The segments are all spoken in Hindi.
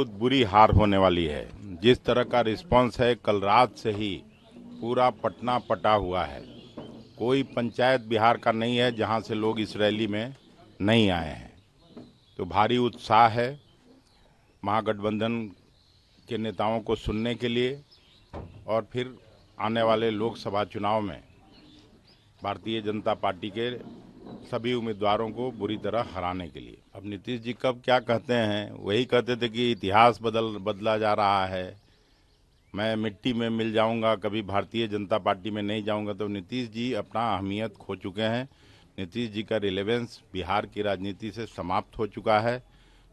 बहुत बुरी हार होने वाली है। जिस तरह का रिस्पांस है, कल रात से ही पूरा पटना पटा हुआ है। कोई पंचायत बिहार का नहीं है जहां से लोग इस रैली में नहीं आए हैं। तो भारी उत्साह है महागठबंधन के नेताओं को सुनने के लिए और फिर आने वाले लोकसभा चुनाव में भारतीय जनता पार्टी के सभी उम्मीदवारों को बुरी तरह हराने के लिए। अब नीतीश जी कब क्या कहते हैं, वही कहते थे कि इतिहास बदला जा रहा है, मैं मिट्टी में मिल जाऊंगा, कभी भारतीय जनता पार्टी में नहीं जाऊंगा। तो नीतीश जी अपना अहमियत खो चुके हैं। नीतीश जी का रिलेवेंस बिहार की राजनीति से समाप्त हो चुका है।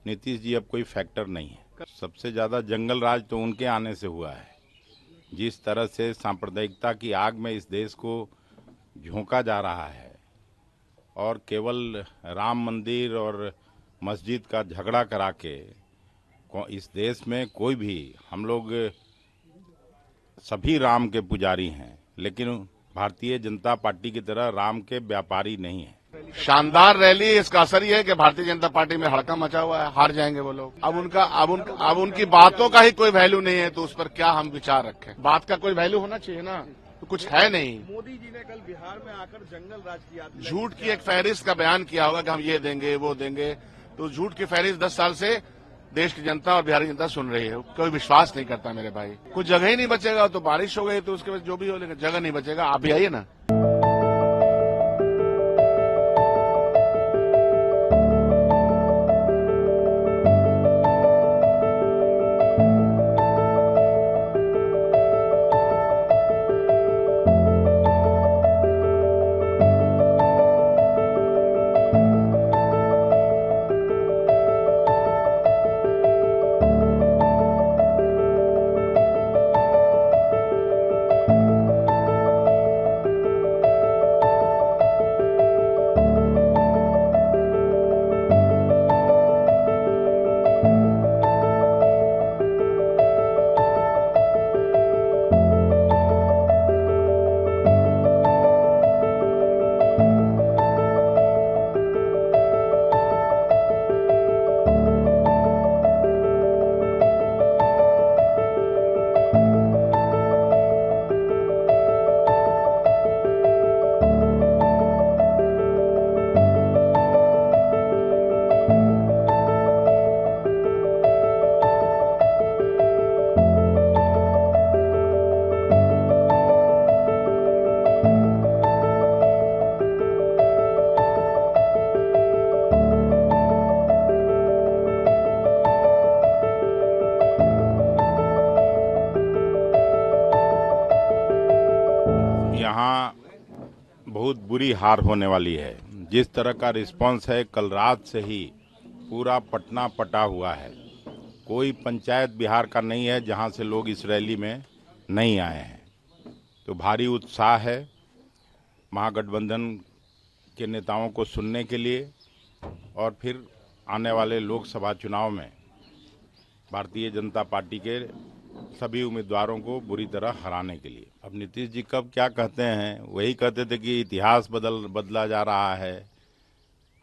नीतीश जी अब कोई फैक्टर नहीं है। सबसे ज़्यादा जंगल राज तो उनके आने से हुआ है। जिस तरह से सांप्रदायिकता की आग में इस देश को झोंका जा रहा है और केवल राम मंदिर और मस्जिद का झगड़ा करा के इस देश में कोई भी, हम लोग सभी राम के पुजारी हैं, लेकिन भारतीय जनता पार्टी की तरह राम के व्यापारी नहीं हैं। शानदार रैली। इसका असर ये है कि भारतीय जनता पार्टी में हड़कंप मचा हुआ है, हार जाएंगे वो लोग। अब उनकी बातों का ही कोई वैल्यू नहीं है, तो उस पर क्या हम विचार रखें। बात का कोई वैल्यू होना चाहिए ना, तो कुछ है नहीं। मोदी जी ने कल बिहार में आकर जंगल राज किया, झूठ की एक फहरिस्त का बयान किया होगा कि हम ये देंगे वो देंगे, तो झूठ की फहरिस्त 10 साल से देश की जनता और बिहार की जनता सुन रही है। कोई विश्वास नहीं करता मेरे भाई। कुछ जगह ही नहीं बचेगा, तो बारिश हो गई तो उसके बाद जो भी हो, लेकिन जगह नहीं बचेगा। आप भी आइए ना। यहाँ बहुत बुरी हार होने वाली है। जिस तरह का रिस्पांस है, कल रात से ही पूरा पटना पटा हुआ है। कोई पंचायत बिहार का नहीं है जहां से लोग इस रैली में नहीं आए हैं। तो भारी उत्साह है महागठबंधन के नेताओं को सुनने के लिए और फिर आने वाले लोकसभा चुनाव में भारतीय जनता पार्टी के सभी उम्मीदवारों को बुरी तरह हराने के लिए। अब नीतीश जी कब क्या कहते हैं, वही कहते थे कि इतिहास बदला जा रहा है,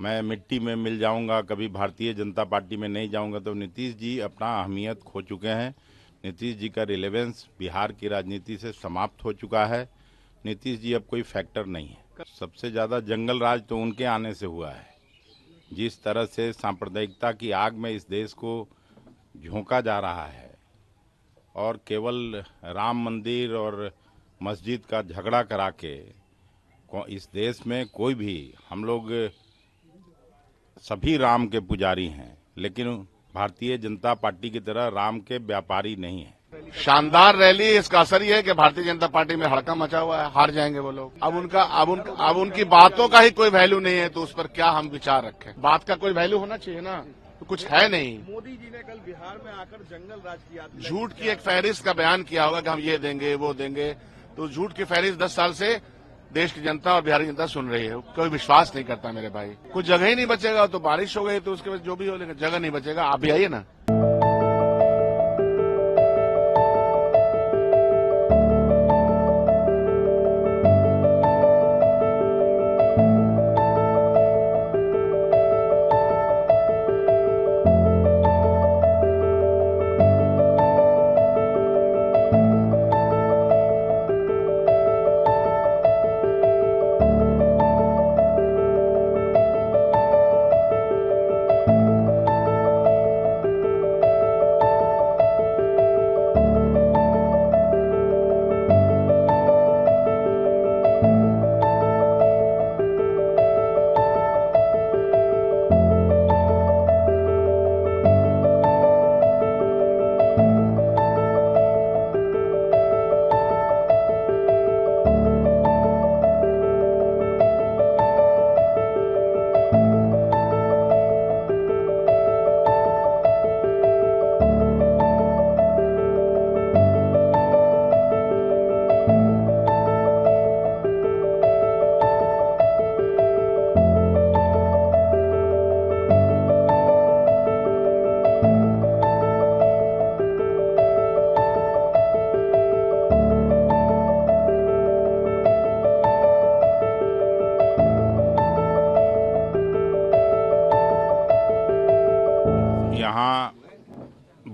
मैं मिट्टी में मिल जाऊंगा, कभी भारतीय जनता पार्टी में नहीं जाऊंगा। तो नीतीश जी अपना अहमियत खो चुके हैं। नीतीश जी का रिलेवेंस बिहार की राजनीति से समाप्त हो चुका है। नीतीश जी अब कोई फैक्टर नहीं है। सबसे ज़्यादा जंगल राज तो उनके आने से हुआ है। जिस तरह से सांप्रदायिकता की आग में इस देश को झोंका जा रहा है और केवल राम मंदिर और मस्जिद का झगड़ा करा के इस देश में कोई भी, हम लोग सभी राम के पुजारी हैं, लेकिन भारतीय जनता पार्टी की तरह राम के व्यापारी नहीं हैं। शानदार रैली। इसका असर ये है कि भारतीय जनता पार्टी में हड़कंप मचा हुआ है, हार जाएंगे वो लोग। अब उनकी बातों का ही कोई वैल्यू नहीं है, तो उस पर क्या हम विचार रखें। बात का कोई वैल्यू होना चाहिए ना, तो कुछ है नहीं। मोदी जी ने कल बिहार में आकर जंगल राज किया, झूठ की एक फहरिस्त का बयान किया होगा कि हम ये देंगे वो देंगे, तो झूठ की फहरिस्त 10 साल से देश की जनता और बिहार की जनता सुन रही है। कोई विश्वास नहीं करता मेरे भाई। कुछ जगह ही नहीं बचेगा, तो बारिश हो गई तो उसके बाद जो भी हो, लेकिन जगह नहीं बचेगा। आप भी आइए ना।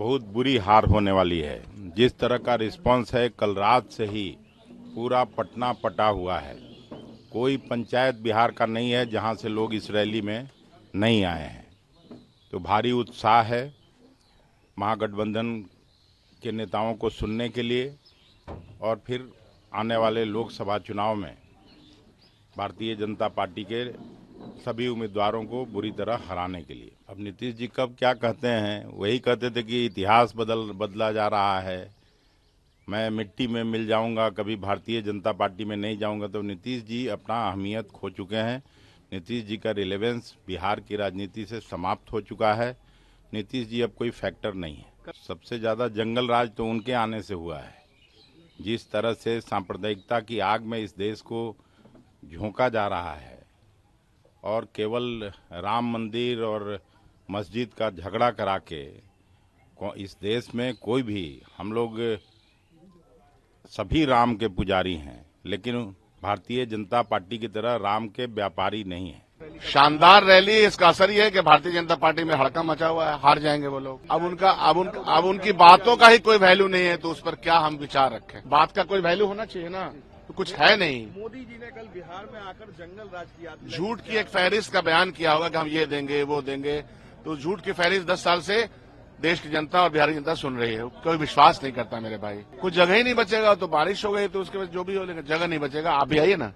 बहुत बुरी हार होने वाली है। जिस तरह का रिस्पांस है, कल रात से ही पूरा पटना पटा हुआ है। कोई पंचायत बिहार का नहीं है जहां से लोग इस रैली में नहीं आए हैं। तो भारी उत्साह है महागठबंधन के नेताओं को सुनने के लिए और फिर आने वाले लोकसभा चुनाव में भारतीय जनता पार्टी के सभी उम्मीदवारों को बुरी तरह हराने के लिए। अब नीतीश जी कब क्या कहते हैं, वही कहते थे कि इतिहास बदला जा रहा है, मैं मिट्टी में मिल जाऊंगा, कभी भारतीय जनता पार्टी में नहीं जाऊंगा। तो नीतीश जी अपना अहमियत खो चुके हैं। नीतीश जी का रिलेवेंस बिहार की राजनीति से समाप्त हो चुका है। नीतीश जी अब कोई फैक्टर नहीं है। सबसे ज़्यादा जंगल राज तो उनके आने से हुआ है। जिस तरह से सांप्रदायिकता की आग में इस देश को झोंका जा रहा है और केवल राम मंदिर और मस्जिद का झगड़ा करा के इस देश में कोई भी, हम लोग सभी राम के पुजारी हैं, लेकिन भारतीय जनता पार्टी की तरह राम के व्यापारी नहीं है। शानदार रैली। इसका असर ये है कि भारतीय जनता पार्टी में हड़कंप मचा हुआ है, हार जाएंगे वो लोग। अब उनकी बातों का ही कोई वैल्यू नहीं है, तो उस पर क्या हम विचार रखें। बात का कोई वैल्यू होना चाहिए ना, तो कुछ है नहीं। मोदी जी ने कल बिहार में आकर जंगल राज किया था। झूठ की एक फहरिस्त का बयान किया होगा कि हम ये देंगे वो देंगे, तो झूठ की फहरिस्त 10 साल से देश की जनता और बिहारी जनता सुन रही है। कोई विश्वास नहीं करता मेरे भाई। कुछ जगह ही नहीं बचेगा, तो बारिश हो गई तो उसके बाद जो भी हो, लेकिन जगह नहीं बचेगा। आप भी आइए ना।